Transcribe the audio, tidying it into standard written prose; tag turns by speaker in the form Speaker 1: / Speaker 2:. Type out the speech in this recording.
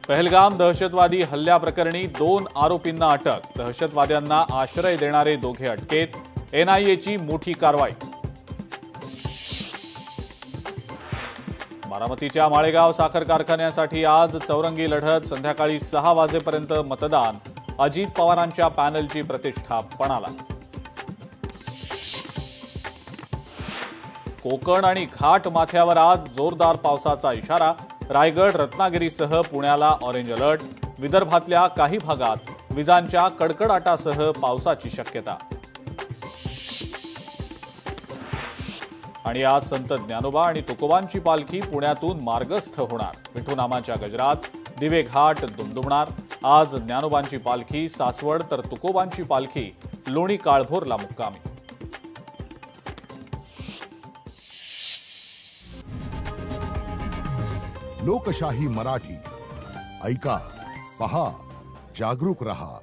Speaker 1: पहलगाम दहशतवादी हल्ल्याप्रकरणी 2 आरोपींना अटक। दहशतवाद्यांना आश्रय देणारे दोघे अटकेत। एनआयएची मोठी कारवाई। बारामतीच्या माळेगाव साखर कारखान्यासाठी आज चौरंगी लढत। संध्याकाळी 6 वाजेपर्यंत मतदान। अजित पवारांच्या पॅनलची प्रतिष्ठा पणाला। कोकण आणि घाट माथ्यावर आज जोरदार पावसाचा इशारा। रायगड, रत्नागिरीसह पुण्याला ऑरेंज अलर्ट। विदर्भातल्या काही भागात विजांच्या कडकडाटासह पावसाची शक्यता। आणि आज संत ज्ञानोबा आणि तुकोबांची पालखी पुण्यातून मार्गस्थ होणार। विठूनामाच्या गजरात दिवे घाट दुमदुमणार। आज ज्ञानोबांची पालखी सासवड तर तुकोबांची पालखी लोणी काळभोरला मुक्कामी।
Speaker 2: लोकशाही मराठी ऐका, पहा, जागरूक रहा।